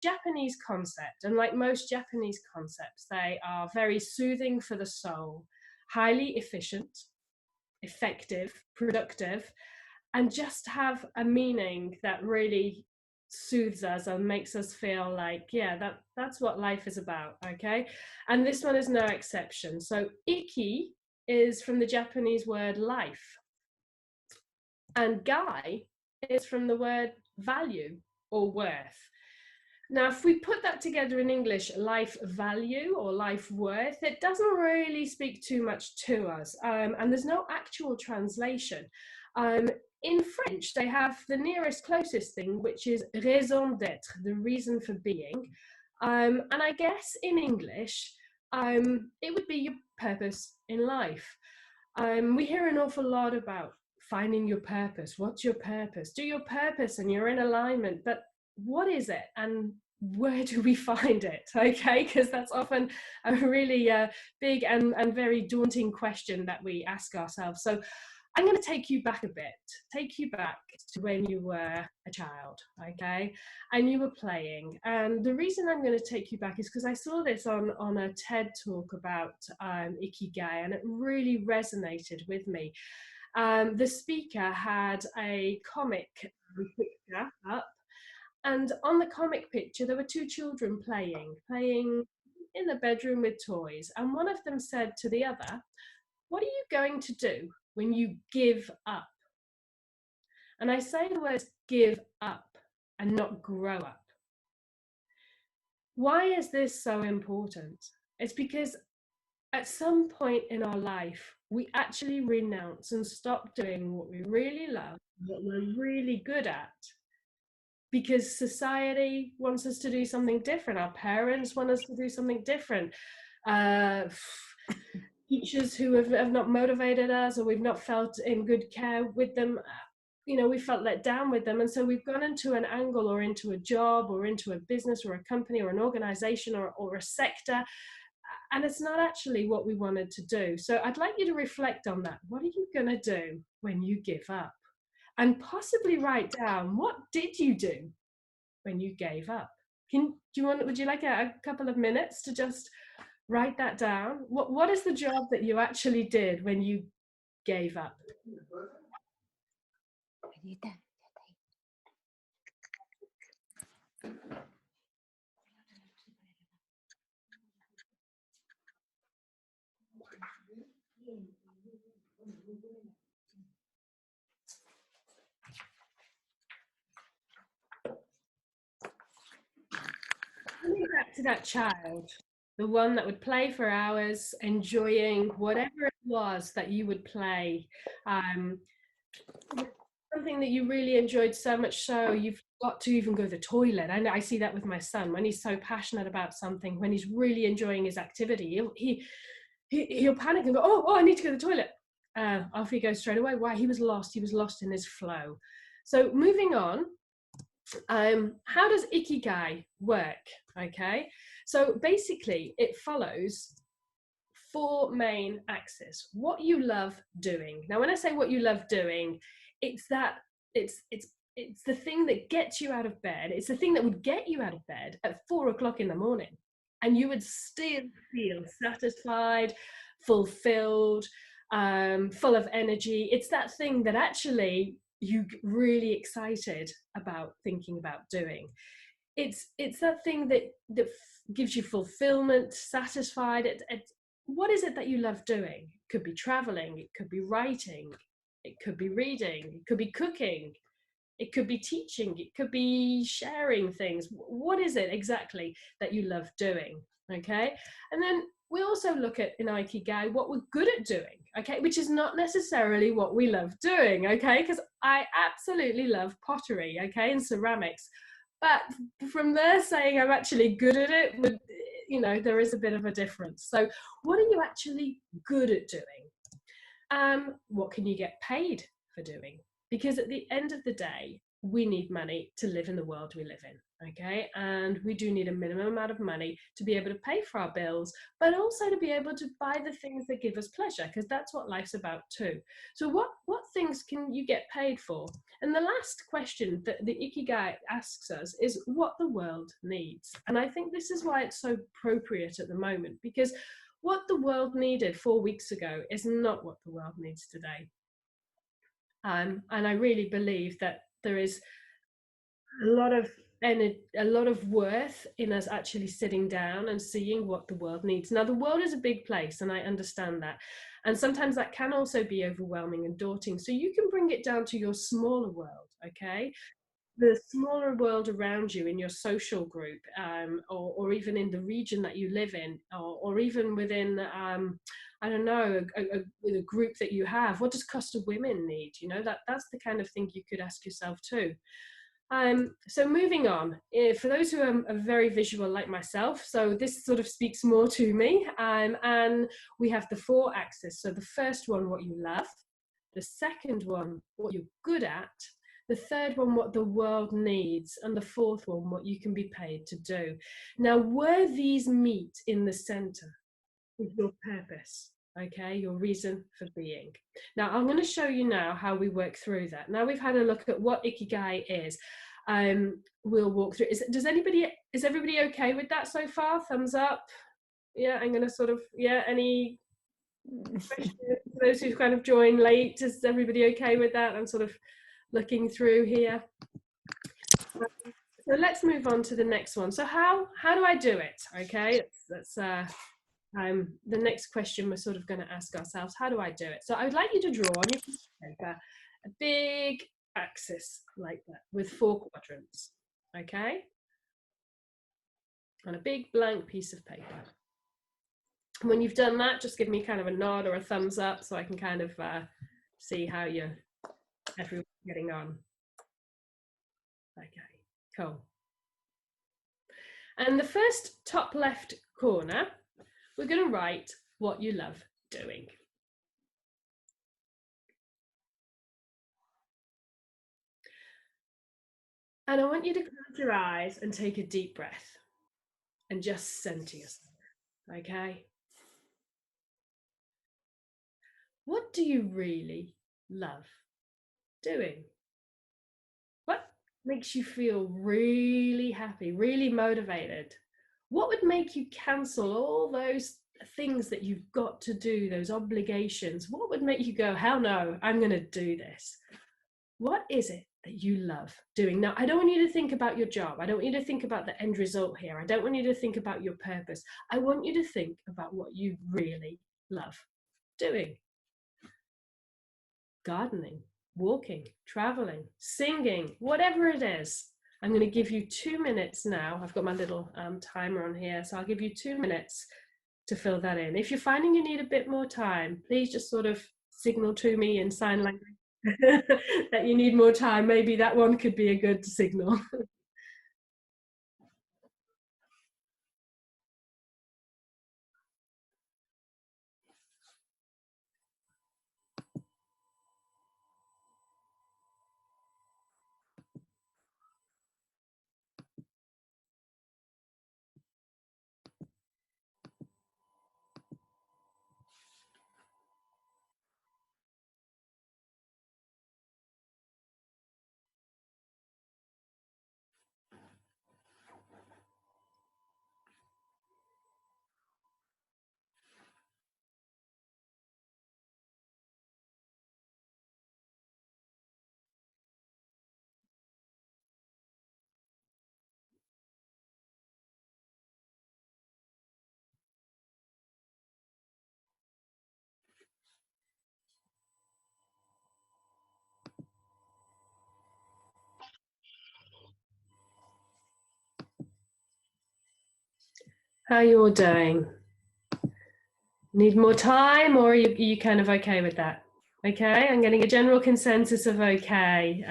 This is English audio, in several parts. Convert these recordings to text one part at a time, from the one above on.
Japanese concept, and like most Japanese concepts, they are very soothing for the soul, highly efficient, effective, productive, and just have a meaning that really soothes us and makes us feel like, yeah, that's what life is about. Okay, and this one is no exception. So iki is from the Japanese word life, and gai is from the word value or worth. Now, if we put that together in English, life value or life worth, it doesn't really speak too much to us, and there's no actual translation. In French, they have the nearest closest thing, which is raison d'être, the reason for being. And I guess in English, it would be your purpose in life. We hear an awful lot about finding your purpose. What's your purpose? Do your purpose and you're in alignment, but what is it and where do we find it? Okay, because that's often a really big and very daunting question that we ask ourselves. So I'm going to take you back a bit, take you back to when you were a child, okay, and you were playing. And the reason I'm going to take you back is because I saw this on a TED talk about Ikigai, and it really resonated with me. The speaker had a comic picture up, and on the comic picture there were two children playing in the bedroom with toys, and one of them said to the other, "What are you going to do when you give up?" And I say the words give up and not grow up. Why is this so important? It's because at some point in our life, we actually renounce and stop doing what we really love, what we're really good at, because society wants us to do something different. Our parents want us to do something different. Teachers who have not motivated us, or we've not felt in good care with them, you know, we felt let down with them. And so we've gone into an angle or into a job or into a business or a company or an organization or a sector, and it's not actually what we wanted to do. So I'd like you to reflect on that. What are you going to do when you give up? And possibly write down, what did you do when you gave up? Would you like a couple of minutes to just write that down? What is the job that you actually did when you gave up? Coming back to that child, the one that would play for hours, enjoying whatever it was that you would play, something that you really enjoyed so much so you've got to even go to the toilet. And I see that with my son. When he's so passionate about something, when he's really enjoying his activity, he'll panic and go, oh, I need to go to the toilet. Off he goes straight away. Why? He was lost in his flow. So moving on, how does Ikigai work? Okay, so basically it follows four main axes. What you love doing. Now when I say what you love doing, it's the thing that gets you out of bed. It's the thing that would get you out of bed at 4 o'clock in the morning, and you would still feel satisfied, fulfilled, full of energy. It's that thing that actually you really excited about thinking about doing. It's that thing that gives you fulfillment, satisfied. What is it that you love doing? It could be traveling, it could be writing, it could be reading, it could be cooking, it could be teaching, it could be sharing things. What is it exactly that you love doing? Okay, and then we also look at in Ikigai what we're good at doing, okay, which is not necessarily what we love doing, okay, because I absolutely love pottery, okay, and ceramics, but from there saying I'm actually good at it, you know, there is a bit of a difference. So what are you actually good at doing? What can you get paid for doing? Because at the end of the day, we need money to live in the world we live in, okay? And we do need a minimum amount of money to be able to pay for our bills, but also to be able to buy the things that give us pleasure, because that's what life's about too. So what things can you get paid for? And the last question that the Ikigai asks us is what the world needs. And I think this is why it's so appropriate at the moment, because what the world needed 4 weeks ago is not what the world needs today. And I really believe that there is a lot of a lot of worth in us actually sitting down and seeing what the world needs. Now, the world is a big place, and I understand that. And sometimes that can also be overwhelming and daunting. So you can bring it down to your smaller world, okay? The smaller world around you in your social group, or even in the region that you live in, or even within, I don't know, a group that you have. What does Costa women need? You know, that's the kind of thing you could ask yourself too. So moving on, for those who are very visual like myself, so this sort of speaks more to me, and we have the 4 axes. So the first one, what you love; the second one, what you're good at; the third one, what the world needs; and the fourth one, what you can be paid to do. Now, where these meet in the center is your purpose, okay, your reason for being. Now, I'm going to show you now how we work through that. Now we've had a look at what Ikigai is. We'll walk through. Is everybody okay with that so far? Thumbs up. Yeah, I'm going to sort of, yeah, any questions for those who kind of joined late? Is everybody okay with that? I'm sort of looking through here. So let's move on to the next one. So how do I do it? Okay, that's the next question we're sort of going to ask ourselves. How do I do it? So I would like you to draw on your piece of paper a big axis like that with 4 quadrants, okay? On a big blank piece of paper. When you've done that, just give me kind of a nod or a thumbs up so I can kind of see how everyone's getting on. Okay, cool. And the first top left corner, we're going to write what you love doing. And I want you to close your eyes and take a deep breath and just center yourself, okay? What do you really love doing? What makes you feel really happy, really motivated? What would make you cancel all those things that you've got to do, those obligations? What would make you go, hell no, I'm going to do this? What is it that you love doing? Now, I don't want you to think about your job. I don't want you to think about the end result here. I don't want you to think about your purpose. I want you to think about what you really love doing. Gardening, walking, traveling, singing, whatever it is. I'm going to give you 2 minutes now. I've got my little timer on here, so I'll give you 2 minutes to fill that in. If you're finding you need a bit more time, please just sort of signal to me in sign language that you need more time. Maybe that one could be a good signal. How are you all doing? Need more time, or are you kind of okay with that? Okay, I'm getting a general consensus of okay.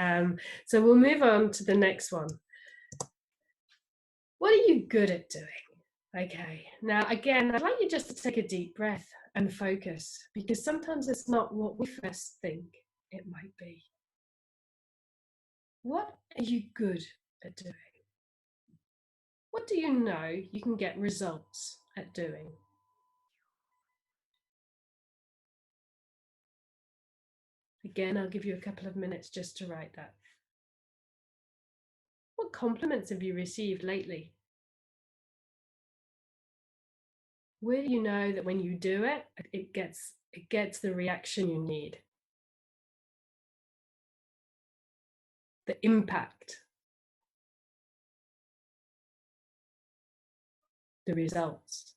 So we'll move on to the next one. What are you good at doing? Okay, now again, I'd like you just to take a deep breath and focus, because sometimes it's not what we first think it might be. What are you good at doing? What do you know you can get results at doing? Again, I'll give you a couple of minutes just to write that. What compliments have you received lately? Where do you know that when you do it, it gets the reaction you need? The impact, the results.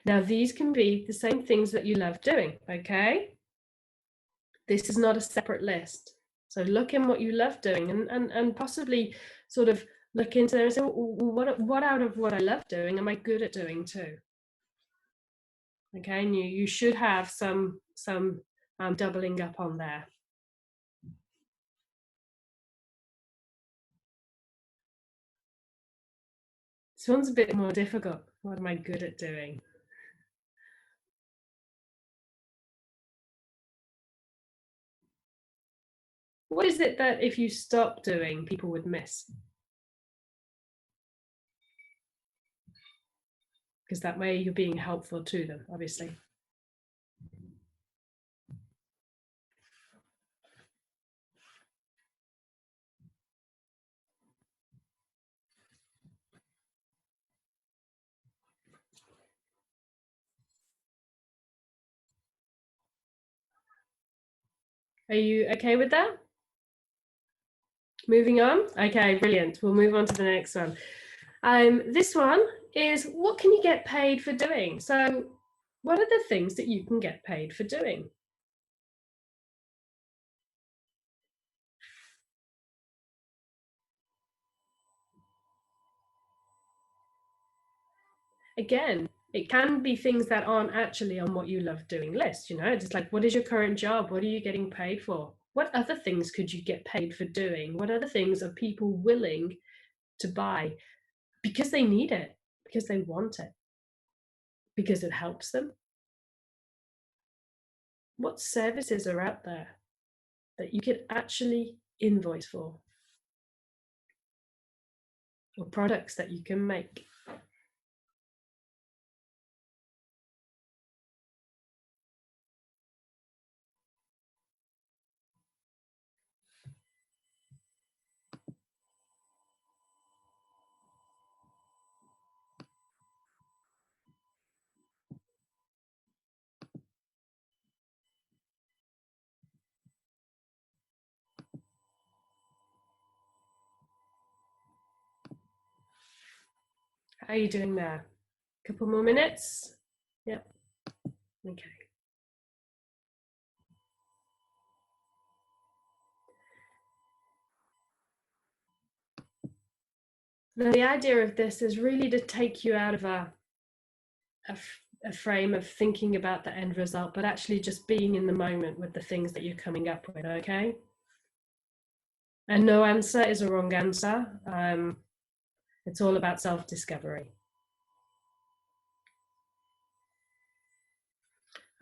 Now, these can be the same things that you love doing, okay? This is not a separate list. So look in what you love doing and possibly sort of look into there and say, well, what out of what I love doing am I good at doing too? Okay, and you should have some doubling up on there. This one's a bit more difficult. What am I good at doing? What is it that if you stop doing, people would miss? Because that way you're being helpful to them, obviously. Are you okay with that? Moving on? Okay, brilliant. We'll move on to the next one. This one is, what can you get paid for doing? So what are the things that you can get paid for doing? Again, it can be things that aren't actually on what you love doing list, you know, it's like, what is your current job? What are you getting paid for? What other things could you get paid for doing? What other things are people willing to buy because they need it, because they want it, because it helps them? What services are out there that you could actually invoice for, or products that you can make? How are you doing there? A couple more minutes? Yep. Okay. Now, the idea of this is really to take you out of a frame of thinking about the end result, but actually just being in the moment with the things that you're coming up with, okay? And no answer is a wrong answer. It's all about self-discovery.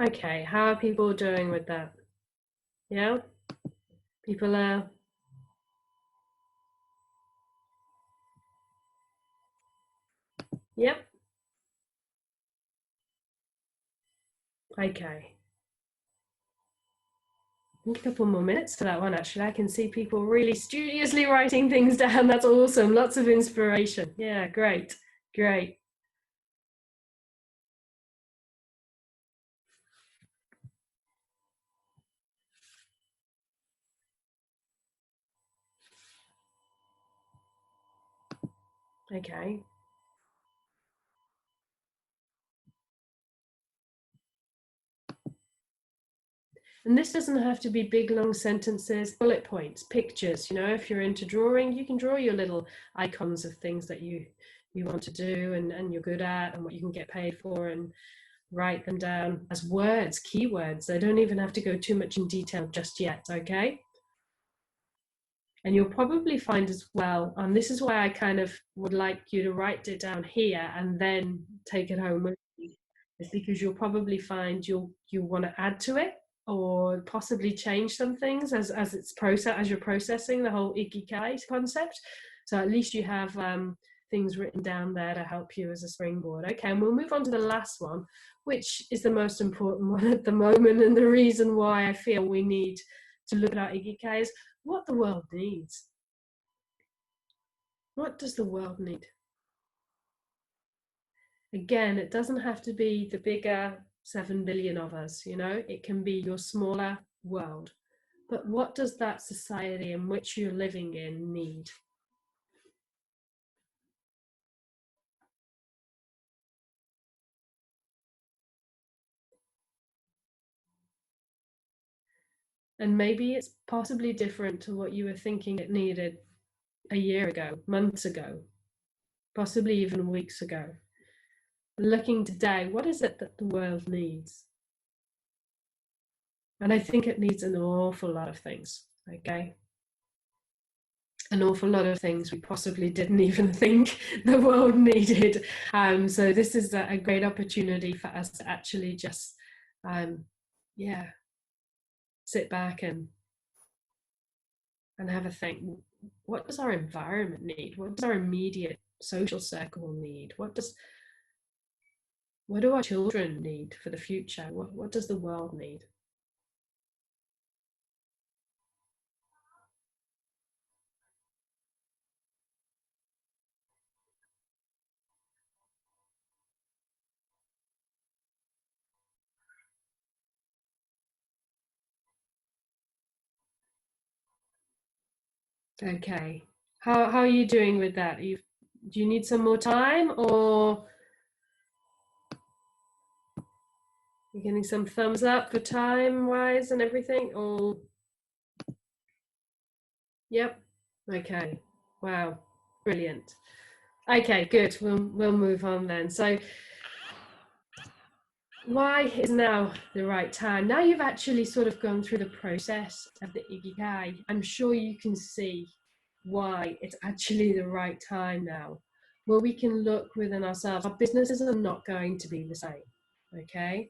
Okay, how are people doing with that? Yeah? People are... Yep. Okay. A couple more minutes for that one, actually. I can see people really studiously writing things down. That's awesome. Lots of inspiration. Yeah, great. Great. Okay. And this doesn't have to be big, long sentences, bullet points, pictures. You know, if you're into drawing, you can draw your little icons of things that you want to do and you're good at and what you can get paid for, and write them down as words, keywords. They don't even have to go too much in detail just yet, okay? And you'll probably find as well, and this is why I kind of would like you to write it down here and then take it home with you, is because you'll probably find you want to add to it or possibly change some things as you're processing the whole Ikigai concept. So at least you have things written down there to help you as a springboard. Okay, and we'll move on to the last one, which is the most important one at the moment, and the reason why I feel we need to look at our Ikigai is what the world needs. What does the world need? Again, it doesn't have to be the bigger 7 billion of us, you know, it can be your smaller world. But what does that society in which you're living in need? And maybe it's possibly different to what you were thinking it needed a year ago, months ago, possibly even weeks ago. Looking today, what is it that the world needs? And I think it needs an awful lot of things, okay? An awful lot of things we possibly didn't even think the world needed. So this is a great opportunity for us to actually just, sit back and have a think. What does our environment need? What does our immediate social circle need? What do our children need for the future? What does the world need? Okay. How are you doing with that? Do you need some more time, or you're getting some thumbs up for time wise and everything? Or yep. Okay. Wow. Brilliant. Okay, good. We'll move on then. So why is now the right time? Now you've actually sort of gone through the process of the Ikigai, I'm sure you can see why it's actually the right time now, where we can look within ourselves. Our businesses are not going to be the same, okay?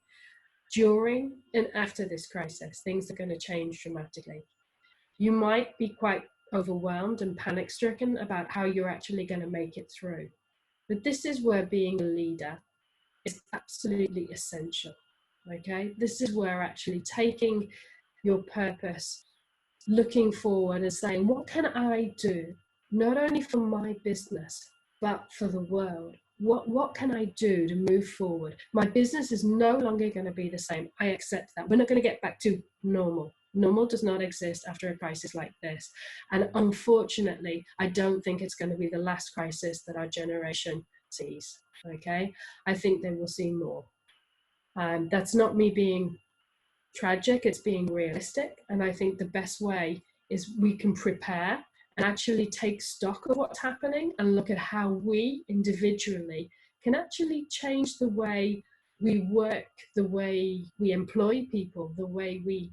During and after this crisis, things are going to change dramatically. You might be quite overwhelmed and panic-stricken about how you're actually going to make it through. But this is where being a leader is absolutely essential, okay? This is where actually taking your purpose, looking forward and saying, what can I do, not only for my business, but for the world? What can I do to move forward? My business is no longer going to be the same. I accept that. We're not going to get back to normal. Normal does not exist after a crisis like this. And unfortunately, I don't think it's going to be the last crisis that our generation sees, okay? I think they will see more. That's not me being tragic, it's being realistic. And I think the best way is we can prepare and actually take stock of what's happening and look at how we individually can actually change the way we work, the way we employ people, the way we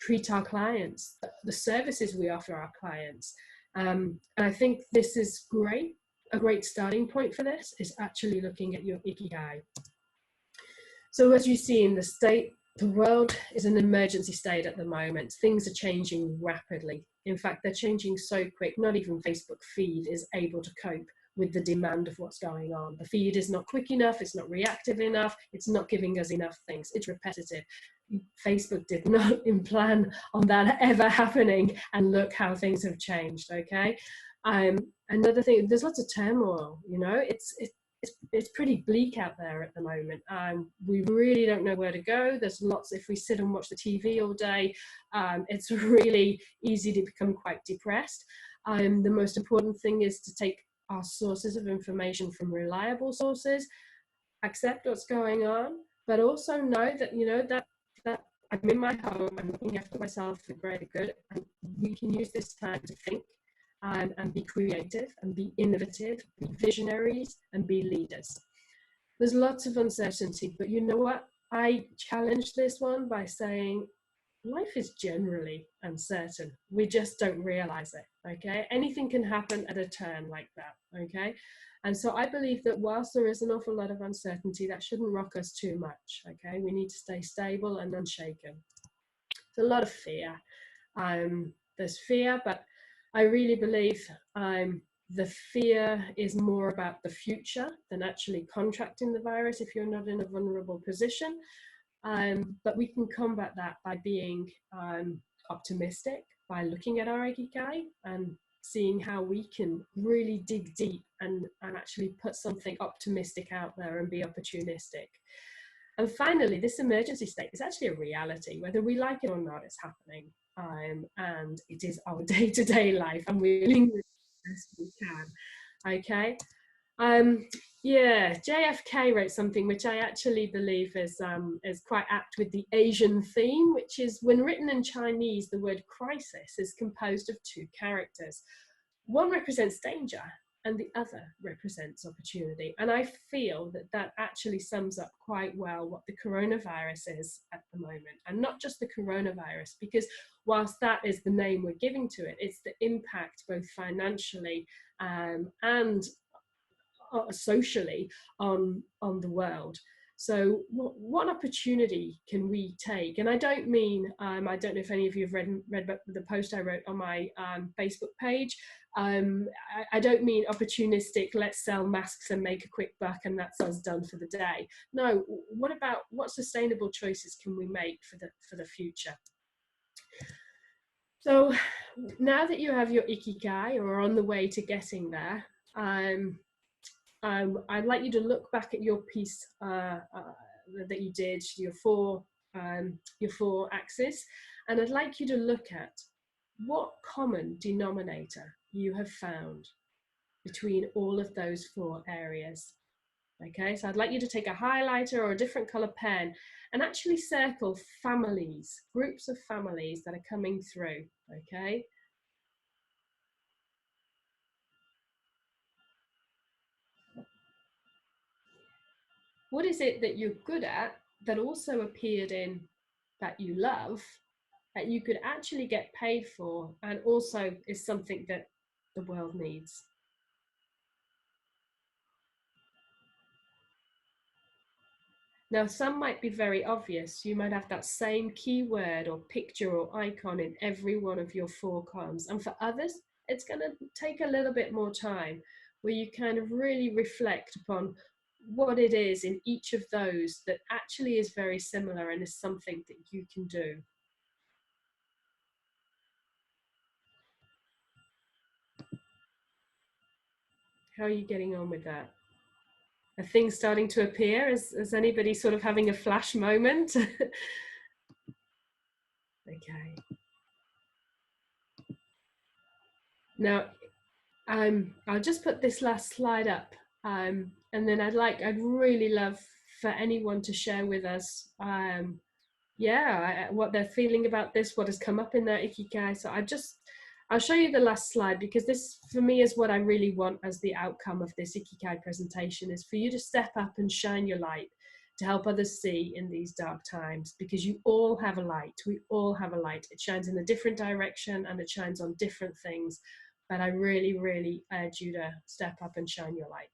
treat our clients, the services we offer our clients. And I think this is great. A great starting point for this is actually looking at your Ikigai. So as you see in the state, the world is an emergency state at the moment. Things are changing rapidly. In fact, they're changing so quick, not even Facebook feed is able to cope with the demand of what's going on. The feed is not quick enough, it's not reactive enough, it's not giving us enough things, it's repetitive. Facebook did not plan on that ever happening, and look how things have changed, okay? Another thing, there's lots of turmoil, you know, it's pretty bleak out there at the moment. We really don't know where to go. There's lots, if we sit and watch the TV all day, it's really easy to become quite depressed. The most important thing is to take our sources of information from reliable sources, accept what's going on, but also know that, you know, that I'm in my home, I'm looking after myself for greater good, and we can use this time to think and be creative and be innovative, be visionaries and be leaders. There's lots of uncertainty, but you know what? I challenge this one by saying life is generally uncertain. We just don't realize it. Okay. Anything can happen at a turn like that. Okay. And so I believe that whilst there is an awful lot of uncertainty, that shouldn't rock us too much. Okay. We need to stay stable and unshaken. There's a lot of fear. There's fear, but I really believe the fear is more about the future than actually contracting the virus if you're not in a vulnerable position. But we can combat that by being optimistic, by looking at our Ikigai and seeing how we can really dig deep and actually put something optimistic out there and be opportunistic. And finally, this emergency state is actually a reality. Whether we like it or not, it's happening. And it is our day-to-day life, and we're doing the best we can. Okay. Yeah, JFK wrote something which I actually believe is quite apt with the Asian theme, which is when written in Chinese, the word crisis is composed of two characters. One represents danger and the other represents opportunity. And I feel that that actually sums up quite well what the coronavirus is at the moment. And not just the coronavirus, because whilst that is the name we're giving to it, it's the impact both financially and socially on the world. So what opportunity can we take? And I don't mean, I don't know if any of you have read the post I wrote on my Facebook page. I don't mean opportunistic, let's sell masks and make a quick buck and that's us done for the day. No, what sustainable choices can we make for the future? So now that you have your Ikigai or are on the way to getting there, I'd like you to look back at your piece that you did, your four axes, and I'd like you to look at what common denominator you have found between all of those four areas. Okay, so I'd like you to take a highlighter or a different color pen and actually circle families, groups of families that are coming through. Okay. What is it that you're good at that also appeared in that you love, that you could actually get paid for, and also is something that the world needs? Now, some might be very obvious. You might have that same keyword or picture or icon in every one of your four columns. And for others, it's going to take a little bit more time where you kind of really reflect upon what it is in each of those that actually is very similar and is something that you can do. How are you getting on with that? Are things starting to appear? Is anybody sort of having a flash moment? Okay. Now, I'll just put this last slide up, and then I'd really love for anyone to share with us, yeah, what they're feeling about this, what has come up in their Ikigai. So I'll show you the last slide, because this, for me, is what I really want as the outcome of this Ikigai presentation, is for you to step up and shine your light to help others see in these dark times, because you all have a light. We all have a light. It shines in a different direction and it shines on different things. But I really, really urge you to step up and shine your light.